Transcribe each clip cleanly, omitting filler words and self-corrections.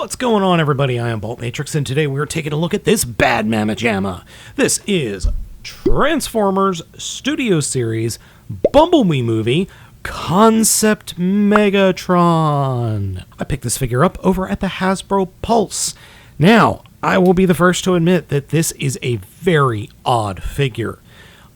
What's going on, everybody? I am Baltmatrix, and today we're taking a look at this bad mamma jamma. This is Transformers Studio Series Bumblebee movie Concept Megatron. I picked this figure up over at the Hasbro Pulse. Now, I will be the first to admit that this is a very odd figure.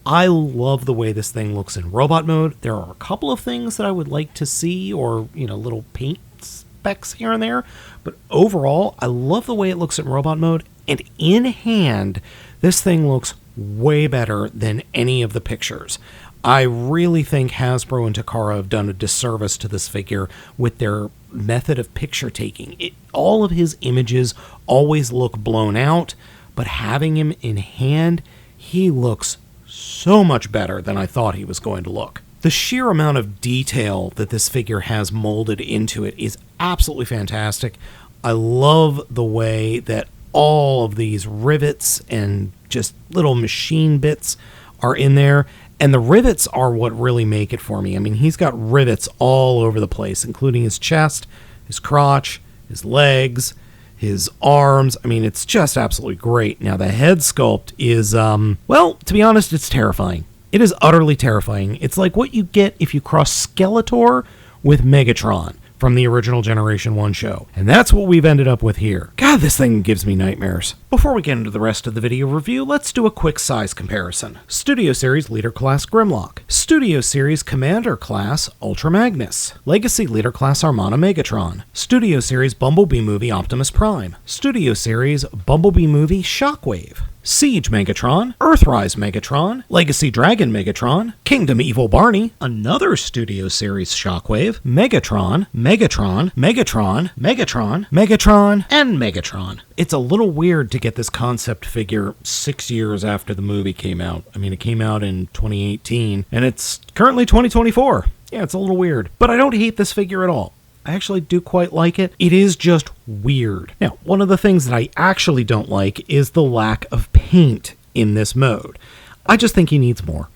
I love the way this thing looks in robot mode. There are a couple of things that I would like to see, or, little paint specks here and there. But overall, I love the way it looks in robot mode. And in hand, this thing looks way better than any of the pictures. I really think Hasbro and Takara have done a disservice to this figure with their method of picture taking. All of his images always look blown out, but having him in hand, he looks so much better than I thought he was going to look. The sheer amount of detail that this figure has molded into it is absolutely fantastic. I love the way that all of these rivets and just little machine bits are in there. And the rivets are what really make it for me. I mean, he's got rivets all over the place, including his chest, his crotch, his legs, his arms. I mean, it's just absolutely great. Now, the head sculpt is, well, to be honest, it's terrifying. It is utterly terrifying. It's like what you get if you cross Skeletor with Megatron from the original Generation 1 show. And that's what we've ended up with here. God, this thing gives me nightmares. Before we get into the rest of the video review, let's do a quick size comparison. Studio Series Leader Class Grimlock. Studio Series Commander Class Ultra Magnus. Legacy Leader Class Armada Megatron. Studio Series Bumblebee Movie Optimus Prime. Studio Series Bumblebee Movie Shockwave. Siege Megatron, Earthrise Megatron, Legacy Dragon Megatron, Kingdom Evil Barney, another Studio Series Shockwave, Megatron, Megatron, Megatron, Megatron, Megatron, and Megatron. It's a little weird to get this concept figure 6 years after the movie came out. I mean, it came out in 2018, and it's currently 2024. Yeah, it's a little weird, but I don't hate this figure at all. I actually do quite like it. It is just weird. Now, one of the things that I actually don't like is the lack of paint in this mode. I just think he needs more.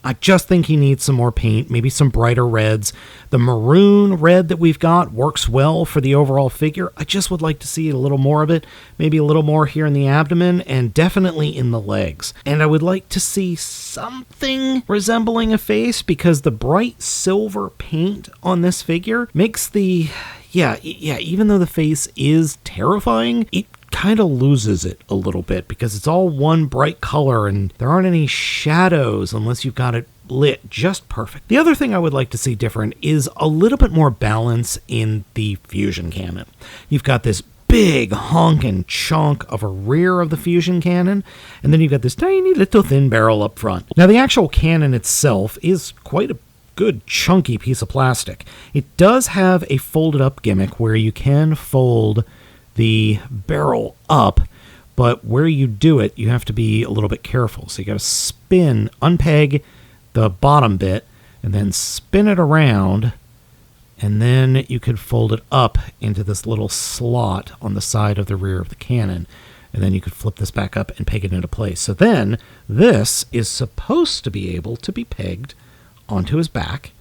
I just think he needs some more paint, maybe some brighter reds. The maroon red that we've got works well for the overall figure. I just would like to see a little more of it, maybe a little more here in the abdomen, and definitely in the legs. And I would like to see something resembling a face, because the bright silver paint on this figure makes the... Yeah, even though the face is terrifying, it kind of loses it a little bit because it's all one bright color and there aren't any shadows unless you've got it lit just perfect. The other thing I would like to see different is a little bit more balance in the fusion cannon. You've got this big honking chunk of a rear of the fusion cannon, and then you've got this tiny little thin barrel up front. Now, the actual cannon itself is quite a good chunky piece of plastic. It does have a folded up gimmick where you can fold the barrel up, but where you do it, you have to be a little bit careful. So you got to unpeg the bottom bit, and then spin it around, and then you could fold it up into this little slot on the side of the rear of the cannon, and then you could flip this back up and peg it into place. So then this is supposed to be able to be pegged onto his back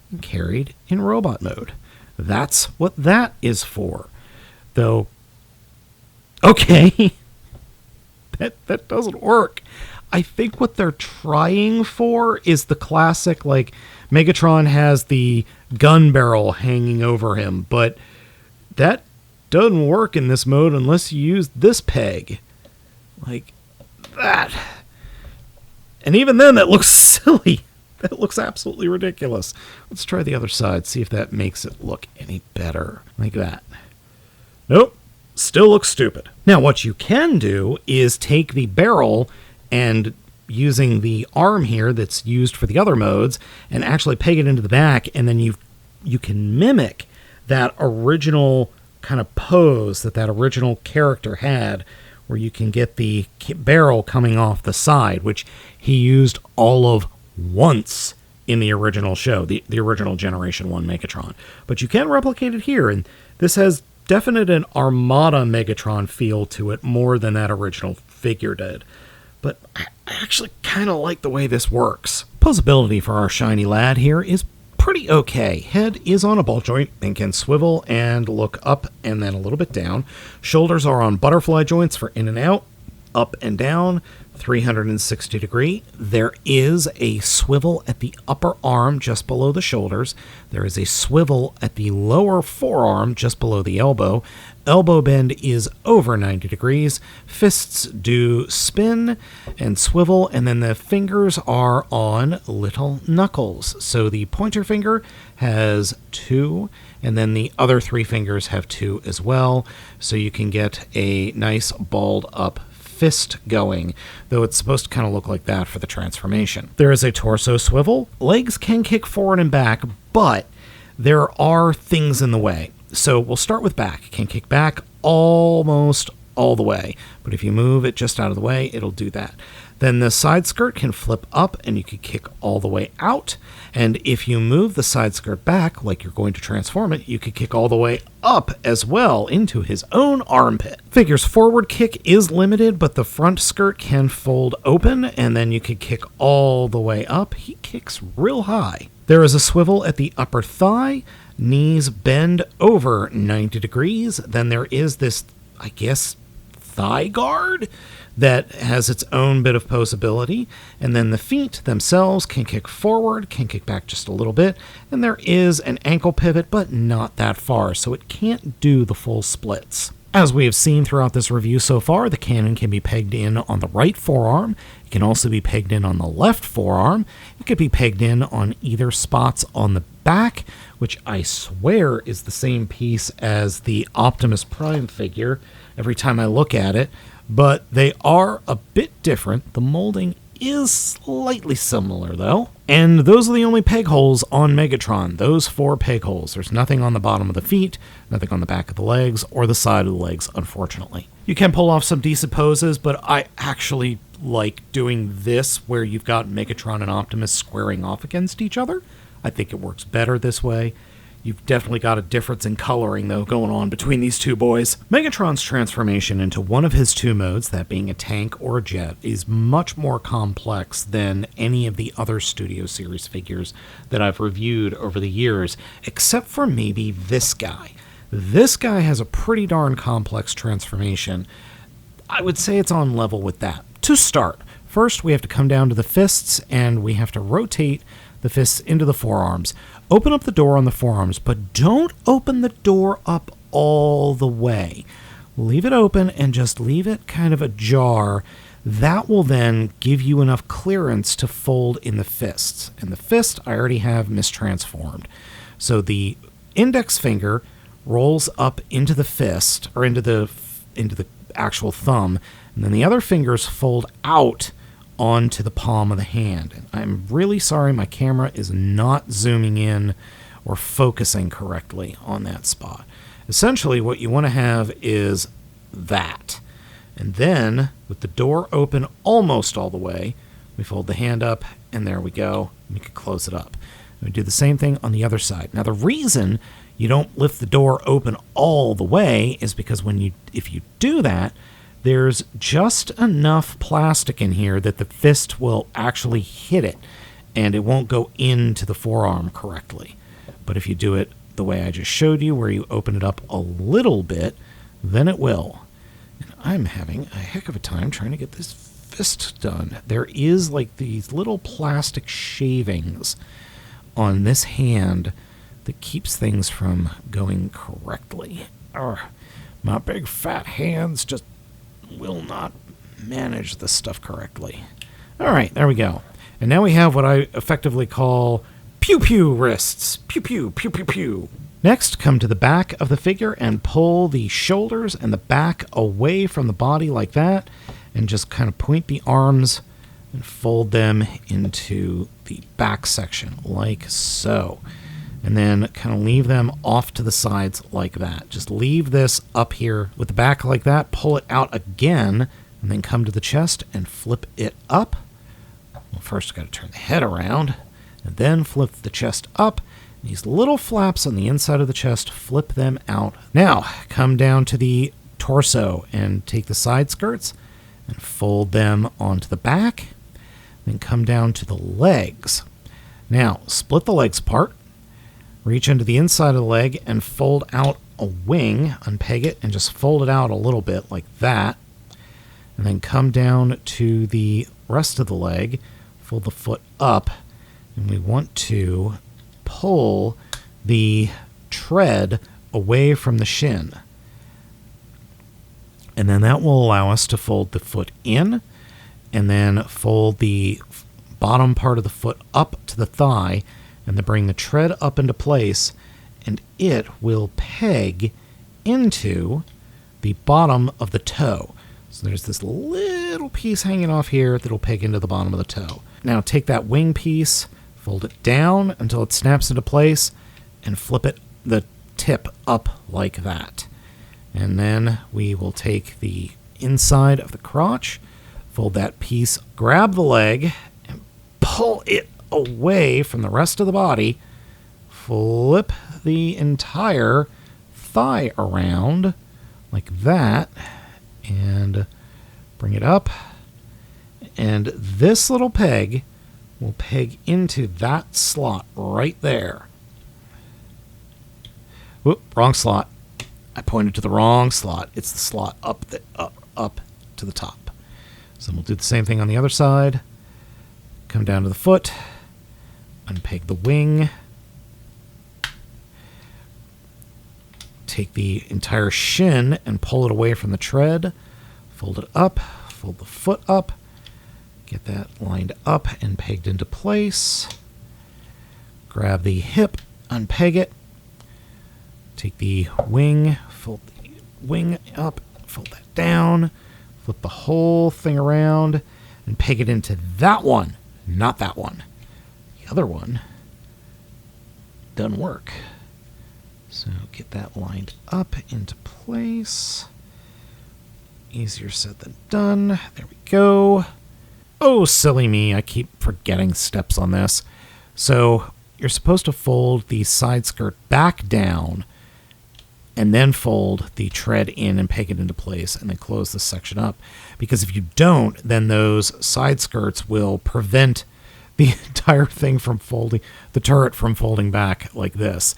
and carried in robot mode. That's what that is for. Though, okay, that doesn't work. I think what they're trying for is the classic, like, Megatron has the gun barrel hanging over him, but that doesn't work in this mode unless you use this peg. Like that. And even then, that looks silly. That looks absolutely ridiculous. Let's try the other side, see if that makes it look any better. Like that. Nope. Still looks stupid. Now, what you can do is take the barrel and, using the arm here that's used for the other modes, and actually peg it into the back, and then you can mimic that original kind of pose that original character had, where you can get the barrel coming off the side, which he used all of once in the original show, the original Generation 1 Megatron. But you can replicate it here, and this has definite an Armada Megatron feel to it more than that original figure did. But I actually kind of like the way this works. Posability for our shiny lad here is pretty okay. Head is on a ball joint and can swivel and look up and then a little bit down. Shoulders are on butterfly joints for in and out, up and down, 360 degree. There is a swivel at the upper arm just below the shoulders. There is a swivel at the lower forearm just below the elbow. Elbow bend is over 90 degrees. Fists do spin and swivel, and then the fingers are on little knuckles. So the pointer finger has 2, and then the other 3 fingers have 2 as well. So you can get a nice balled up fist going, though it's supposed to kind of look like that for the transformation. There is a torso swivel. Legs can kick forward and back, but there are things in the way. So we'll start with back. Can kick back almost all the way, but if you move it just out of the way, it'll do that. Then the side skirt can flip up and you can kick all the way out. And if you move the side skirt back, like you're going to transform it, you could kick all the way up as well into his own armpit. Figure's forward kick is limited, but the front skirt can fold open and then you could kick all the way up. He kicks real high. There is a swivel at the upper thigh. Knees bend over 90 degrees. Then there is this, I guess, thigh guard that has its own bit of posability, and then the feet themselves can kick forward, can kick back just a little bit, and there is an ankle pivot, but not that far, so it can't do the full splits. As we have seen throughout this review so far, the cannon can be pegged in on the right forearm. It can also be pegged in on the left forearm. It could be pegged in on either spots on the back, which I swear is the same piece as the Optimus Prime figure every time I look at it, but they are a bit different. The molding is slightly similar, though. And those are the only peg holes on Megatron, those 4 peg holes. There's nothing on the bottom of the feet, nothing on the back of the legs, or the side of the legs, unfortunately. You can pull off some decent poses, but I actually like doing this where you've got Megatron and Optimus squaring off against each other. I think it works better this way. You've definitely got a difference in coloring, though, going on between these two boys. Megatron's transformation into one of his 2 modes, that being a tank or a jet, is much more complex than any of the other Studio Series figures that I've reviewed over the years, except for maybe this guy. This guy has a pretty darn complex transformation. I would say it's on level with that. To start, first we have to come down to the fists, and we have to rotate the fists into the forearms. Open up the door on the forearms, but don't open the door up all the way. Leave it open and just leave it kind of ajar. That will then give you enough clearance to fold in the fists. And the fist I already have mistransformed. So the index finger rolls up into the fist, or into the actual thumb, and then the other fingers fold out onto the palm of the hand. And I'm really sorry my camera is not zooming in or focusing correctly on that spot. Essentially, what you want to have is that. And then, with the door open almost all the way, we fold the hand up, and there we go. We can close it up. And we do the same thing on the other side. Now, the reason you don't lift the door open all the way is because if you do that, there's just enough plastic in here that the fist will actually hit it, and it won't go into the forearm correctly. But if you do it the way I just showed you, where you open it up a little bit, then it will. And I'm having a heck of a time trying to get this fist done. There is like these little plastic shavings on this hand that keeps things from going correctly. My big fat hands just will not manage this stuff correctly. All right, there we go. And now we have what I effectively call pew-pew wrists. Pew-pew, pew-pew-pew. Next, come to the back of the figure and pull the shoulders and the back away from the body like that, and just kind of point the arms and fold them into the back section like so. And then kind of leave them off to the sides like that. Just leave this up here with the back like that, pull it out again, and then come to the chest and flip it up. Well, first got to turn the head around, and then flip the chest up. These little flaps on the inside of the chest, flip them out. Now, come down to the torso and take the side skirts and fold them onto the back. Then come down to the legs. Now, split the legs apart. reach into the inside of the leg and fold out a wing, unpeg it, and just fold it out a little bit like that. And then come down to the rest of the leg, fold the foot up, and we want to pull the tread away from the shin. And then that will allow us to fold the foot in, and then fold the bottom part of the foot up to the thigh, and then bring the tread up into place, and it will peg into the bottom of the toe. So there's this little piece hanging off here that'll peg into the bottom of the toe. Now take that wing piece, fold it down until it snaps into place, and flip it the tip up like that. And then we will take the inside of the crotch, fold that piece, grab the leg, and pull it away from the rest of the body, flip the entire thigh around like that, and bring it up. And this little peg will peg into that slot right there. Whoop, wrong slot. I pointed to the wrong slot. It's the slot up to the top. So we'll do the same thing on the other side. Come down to the foot, unpeg the wing, take the entire shin and pull it away from the tread, fold it up, fold the foot up, get that lined up and pegged into place, grab the hip, unpeg it, take the wing, fold the wing up, fold that down, flip the whole thing around, and peg it into that one, not that one. The other one doesn't work. So get that lined up into place. Easier said than done. There we go. Oh, silly me. I keep forgetting steps on this. So you're supposed to fold the side skirt back down and then fold the tread in and peg it into place and then close this section up. Because if you don't, then those side skirts will prevent the entire thing from folding, the turret from folding back like this.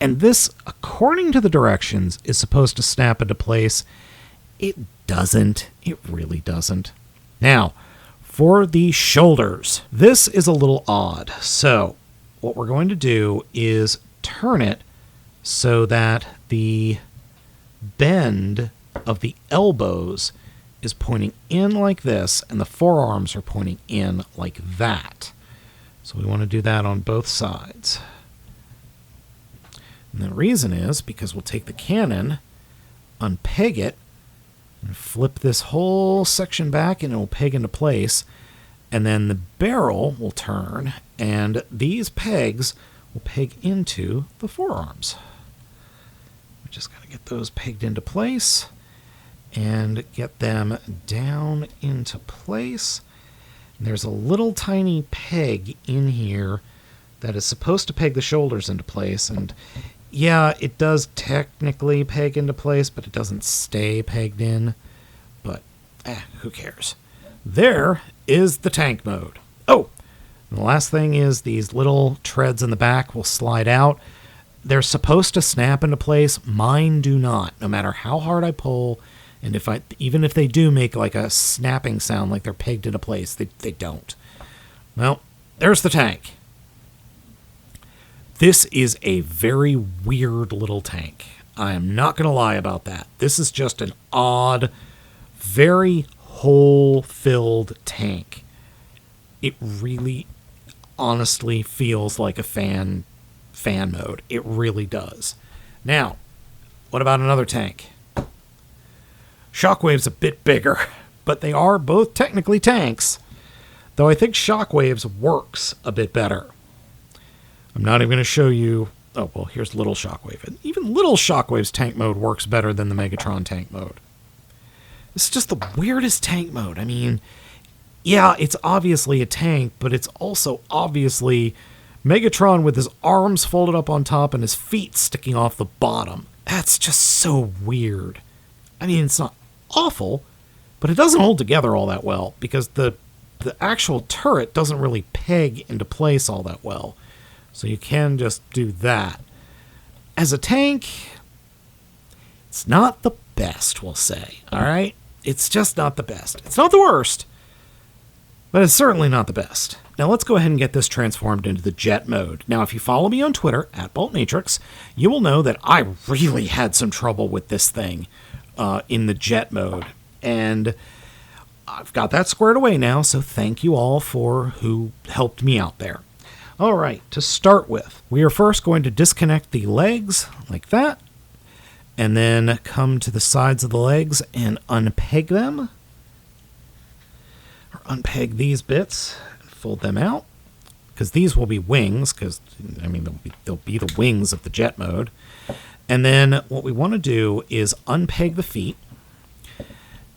And this, according to the directions, is supposed to snap into place. It doesn't. It really doesn't. Now, for the shoulders, this is a little odd. So what we're going to do is turn it so that the bend of the elbows is pointing in like this, and the forearms are pointing in like that. So we want to do that on both sides. And the reason is because we'll take the cannon, unpeg it, and flip this whole section back, and it will peg into place. And then the barrel will turn, and these pegs will peg into the forearms. We just got to get those pegged into place and get them down into place. And there's a little tiny peg in here that is supposed to peg the shoulders into place. And yeah, it does technically peg into place, but it doesn't stay pegged in. But who cares? There is the tank mode. Oh, and the last thing is these little treads in the back will slide out. They're supposed to snap into place. Mine do not, no matter how hard I pull. And even if they do make like a snapping sound like they're pegged into place, they don't. Well, there's the tank. This is a very weird little tank. I am not going to lie about that. This is just an odd, very hole-filled tank. It really, honestly feels like a fan mode. It really does. Now, what about another tank? Shockwave's a bit bigger, but they are both technically tanks, though I think Shockwave's works a bit better. I'm not even going to show you... Oh, well, here's Little Shockwave. And even Little Shockwave's tank mode works better than the Megatron tank mode. This is just the weirdest tank mode. I mean, yeah, it's obviously a tank, but it's also obviously Megatron with his arms folded up on top and his feet sticking off the bottom. That's just so weird. I mean, it's not awful, but it doesn't hold together all that well because the actual turret doesn't really peg into place all that well. So you can just do that. As a tank, it's not the best, we'll say. All right? It's just not the best. It's not the worst, but it's certainly not the best. Now let's go ahead and get this transformed into the jet mode. Now, if you follow me on Twitter, at Baltmatrix, you will know that I really had some trouble with this thing in the jet mode. And I've got that squared away now, so thank you all for who helped me out there. All right, to start with, we are first going to disconnect the legs like that, and then come to the sides of the legs and unpeg them. Or unpeg these bits and fold them out, because these will be wings, because, I mean, they'll be the wings of the jet mode. And then what we want to do is unpeg the feet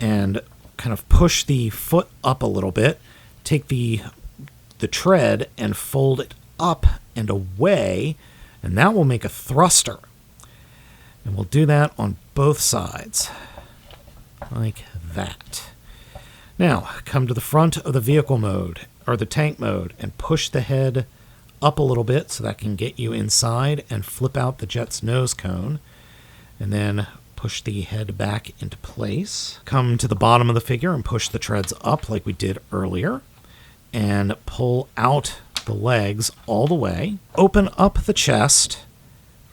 and kind of push the foot up a little bit, take the tread and fold it up and away, and that will make a thruster. And we'll do that on both sides, like that. Now, come to the front of the vehicle mode, or the tank mode, and push the head up a little bit so that can get you inside, and flip out the jet's nose cone. And then push the head back into place. Come to the bottom of the figure and push the treads up like we did earlier. And pull out the legs all the way. Open up the chest,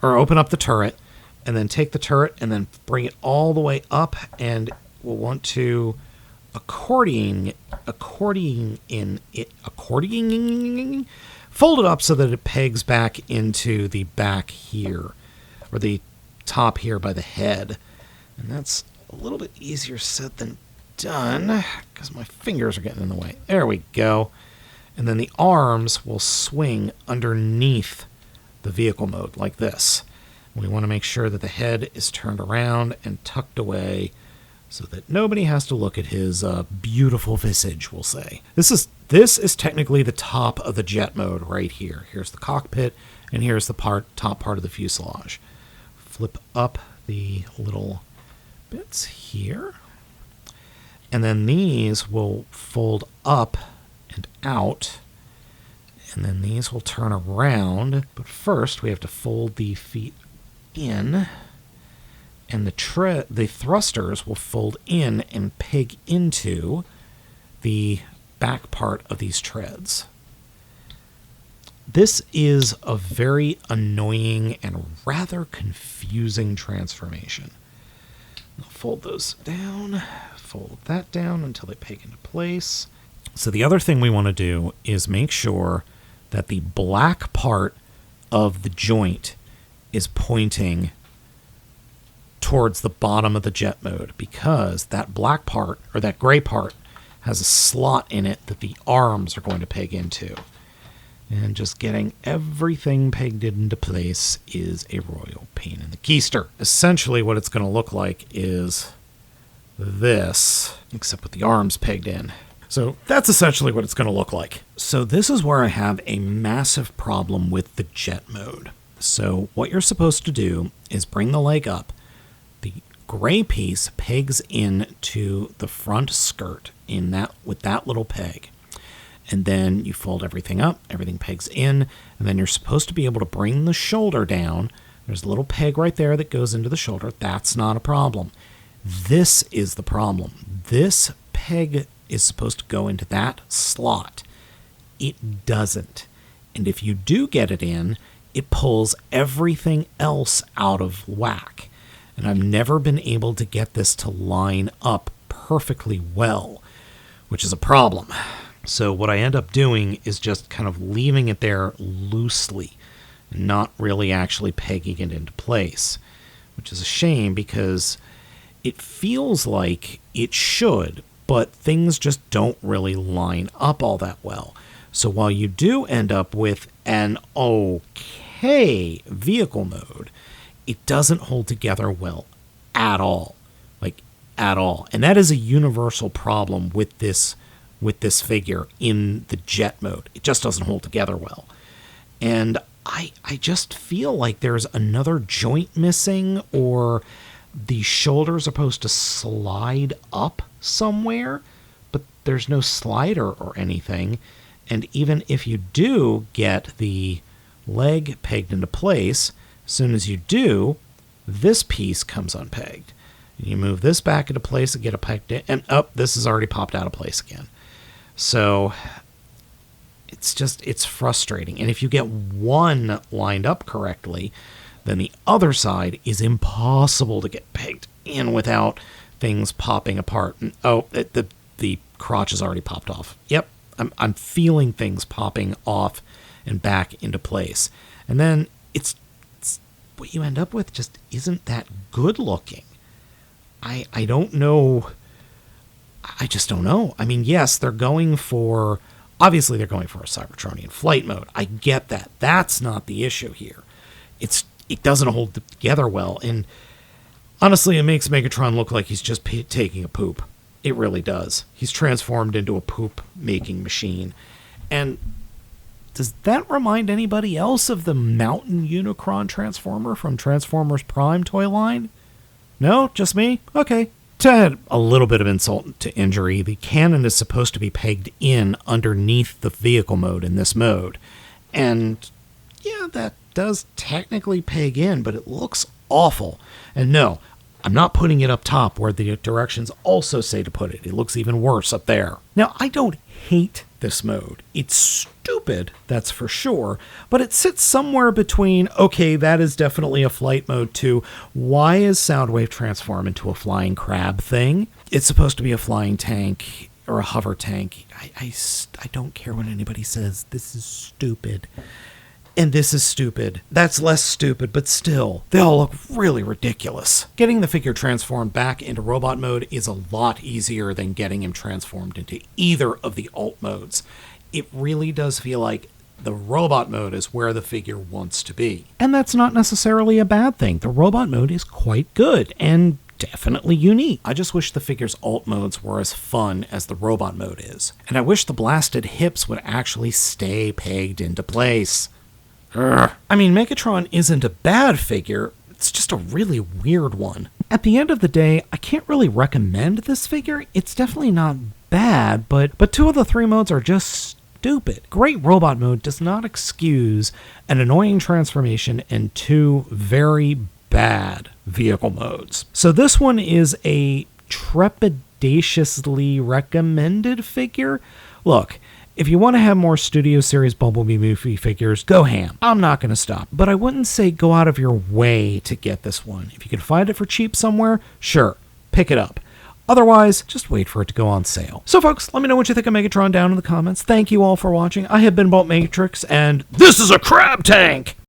or open up the turret, and then take the turret and then bring it all the way up, and we'll want to accordion fold it up so that it pegs back into the back here, or the top here by the head. And that's a little bit easier said than done, because my fingers are getting in the way. There we go. And then the arms will swing underneath the vehicle mode like this. We want to make sure that the head is turned around and tucked away so that nobody has to look at his beautiful visage, we'll say. This is technically the top of the jet mode right here. Here's the cockpit, and here's the top part of the fuselage. Flip up the little bits here. And then these will fold up and out. And then these will turn around. But first, we have to fold the feet in, and the thrusters will fold in and peg into the back part of these treads. This is a very annoying and rather confusing transformation. I'll fold those down, fold that down until they peg into place. So the other thing we want to do is make sure that the black part of the joint is pointing towards the bottom of the jet mode, because that black part, or that gray part, has a slot in it that the arms are going to peg into. And just getting everything pegged into place is a royal pain in the keister. Essentially what it's going to look like is this, except with the arms pegged in. So that's essentially what it's going to look like. So this is where I have a massive problem with the jet mode. So what you're supposed to do is bring the leg up. The gray piece pegs into the front skirt with that little peg. And then you fold everything up, everything pegs in, and then you're supposed to be able to bring the shoulder down. There's a little peg right there that goes into the shoulder. That's not a problem. This is the problem. This peg is supposed to go into that slot. It doesn't. And if you do get it in, it pulls everything else out of whack. And I've never been able to get this to line up perfectly well, which is a problem. So what I end up doing is just kind of leaving it there loosely, not really actually pegging it into place, which is a shame because it feels like it should, but things just don't really line up all that well. So while you do end up with an okay vehicle mode, it doesn't hold together well at all. Like, at all. And that is a universal problem with this figure in the jet mode. It just doesn't hold together well. And I just feel like there's another joint missing, or the shoulders are supposed to slide up somewhere, but there's no slider or anything. And even if you do get the leg pegged into place. As soon as you do, this piece comes unpegged. You move this back into place and get it pegged in, and this is already popped out of place again. So it's frustrating. And if you get one lined up correctly, then the other side is impossible to get pegged in without things popping apart. And, the crotch is already popped off. Yep, I'm feeling things popping off and back into place. And then it's what you end up with just isn't that good looking. I don't know. I just don't know. I mean, yes, obviously they're going for a Cybertronian flight mode. I get that. That's not the issue here. It doesn't hold together well. And honestly, it makes Megatron look like he's just taking a poop. It really does. He's transformed into a poop-making machine. And does that remind anybody else of the Mountain Unicron Transformer from Transformers Prime toy line? No? Just me? Okay. To add a little bit of insult to injury, the cannon is supposed to be pegged in underneath the vehicle mode in this mode. And yeah, that does technically peg in, but it looks awful. And no, I'm not putting it up top where the directions also say to put it. It looks even worse up there. Now, I don't hate this mode. It's stupid, that's for sure, but it sits somewhere between, okay, that is definitely a flight mode too. Why is Soundwave transform into a flying crab thing? It's supposed to be a flying tank or a hover tank. I don't care what anybody says. This is stupid. And this is stupid. That's less stupid, but still, they all look really ridiculous. Getting the figure transformed back into robot mode is a lot easier than getting him transformed into either of the alt modes. It really does feel like the robot mode is where the figure wants to be. And that's not necessarily a bad thing. The robot mode is quite good and definitely unique. I just wish the figure's alt modes were as fun as the robot mode is. And I wish the blasted hips would actually stay pegged into place. I mean, Megatron isn't a bad figure, it's just a really weird one. At the end of the day, I can't really recommend this figure. It's definitely not bad, but two of the three modes are just stupid. Great robot mode does not excuse an annoying transformation in two very bad vehicle modes. So this one is a trepidatiously recommended figure. Look, if you want to have more Studio Series Bumblebee movie figures, go ham. I'm not going to stop. But I wouldn't say go out of your way to get this one. If you can find it for cheap somewhere, sure, pick it up. Otherwise, just wait for it to go on sale. So folks, let me know what you think of Megatron down in the comments. Thank you all for watching. I have been Baltmatrix, and this is a crab tank!